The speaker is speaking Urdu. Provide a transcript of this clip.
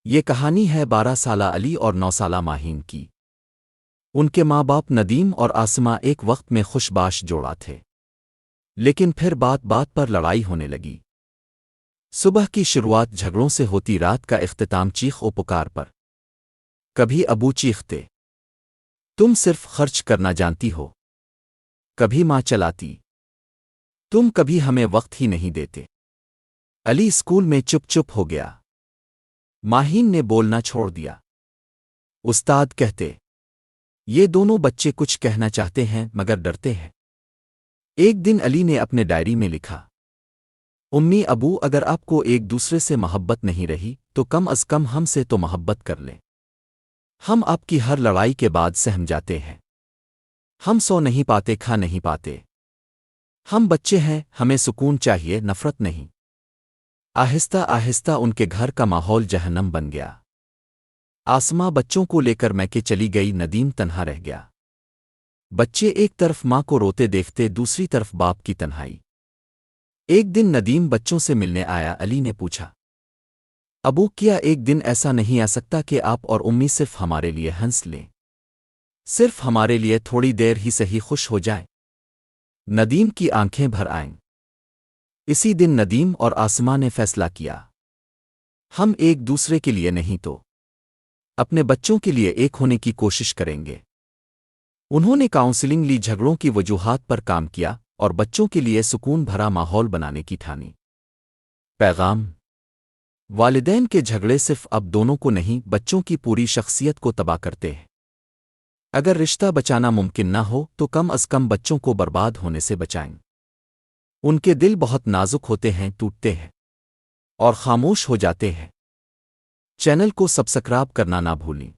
یہ کہانی ہے 12 سالہ علی اور 9 سالہ ماہین کی۔ ان کے ماں باپ ندیم اور آسماں ایک وقت میں خوش باش جوڑا تھے، لیکن پھر بات بات پر لڑائی ہونے لگی۔ صبح کی شروعات جھگڑوں سے ہوتی، رات کا اختتام چیخ و پکار پر۔ کبھی ابو چیختے، تم صرف خرچ کرنا جانتی ہو، کبھی ماں چلاتی، تم کبھی ہمیں وقت ہی نہیں دیتے۔ علی اسکول میں چپ چپ ہو گیا۔ ماہین نے بولنا چھوڑ دیا۔ استاد کہتے، یہ دونوں بچے کچھ کہنا چاہتے ہیں مگر ڈرتے ہیں۔ ایک دن علی نے اپنے ڈائری میں لکھا، امی ابو، اگر آپ کو ایک دوسرے سے محبت نہیں رہی تو کم از کم ہم سے تو محبت کر لیں۔ ہم آپ کی ہر لڑائی کے بعد سہم جاتے ہیں۔ ہم سو نہیں پاتے، کھا نہیں پاتے۔ ہم بچے ہیں، ہمیں سکون چاہیے، نفرت نہیں۔ آہستہ آہستہ ان کے گھر کا ماحول جہنم بن گیا۔ آسماں بچوں کو لے کر میکے چلی گئی، ندیم تنہا رہ گیا۔ بچے ایک طرف ماں کو روتے دیکھتے، دوسری طرف باپ کی تنہائی۔ ایک دن ندیم بچوں سے ملنے آیا۔ علی نے پوچھا، ابو، کیا ایک دن ایسا نہیں آ سکتا کہ آپ اور امی صرف ہمارے لیے ہنس لیں؟ صرف ہمارے لیے تھوڑی دیر ہی صحیح خوش ہو جائیں؟ ندیم کی آنکھیں بھر آئیں۔ اسی دن ندیم اور آسماں نے فیصلہ کیا، ہم ایک دوسرے کے لیے نہیں تو اپنے بچوں کے لیے ایک ہونے کی کوشش کریں گے۔ انہوں نے کاؤنسلنگ لی، جھگڑوں کی وجوہات پر کام کیا اور بچوں کے لیے سکون بھرا ماحول بنانے کی ٹھانی۔ پیغام: والدین کے جھگڑے صرف اب دونوں کو نہیں، بچوں کی پوری شخصیت کو تباہ کرتے ہیں۔ اگر رشتہ بچانا ممکن نہ ہو تو کم از کم بچوں کو برباد ہونے سے بچائیں۔ ان کے دل بہت نازک ہوتے ہیں، ٹوٹتے ہیں اور خاموش ہو جاتے ہیں۔ چینل کو سبسکرائب کرنا نہ بھولیں۔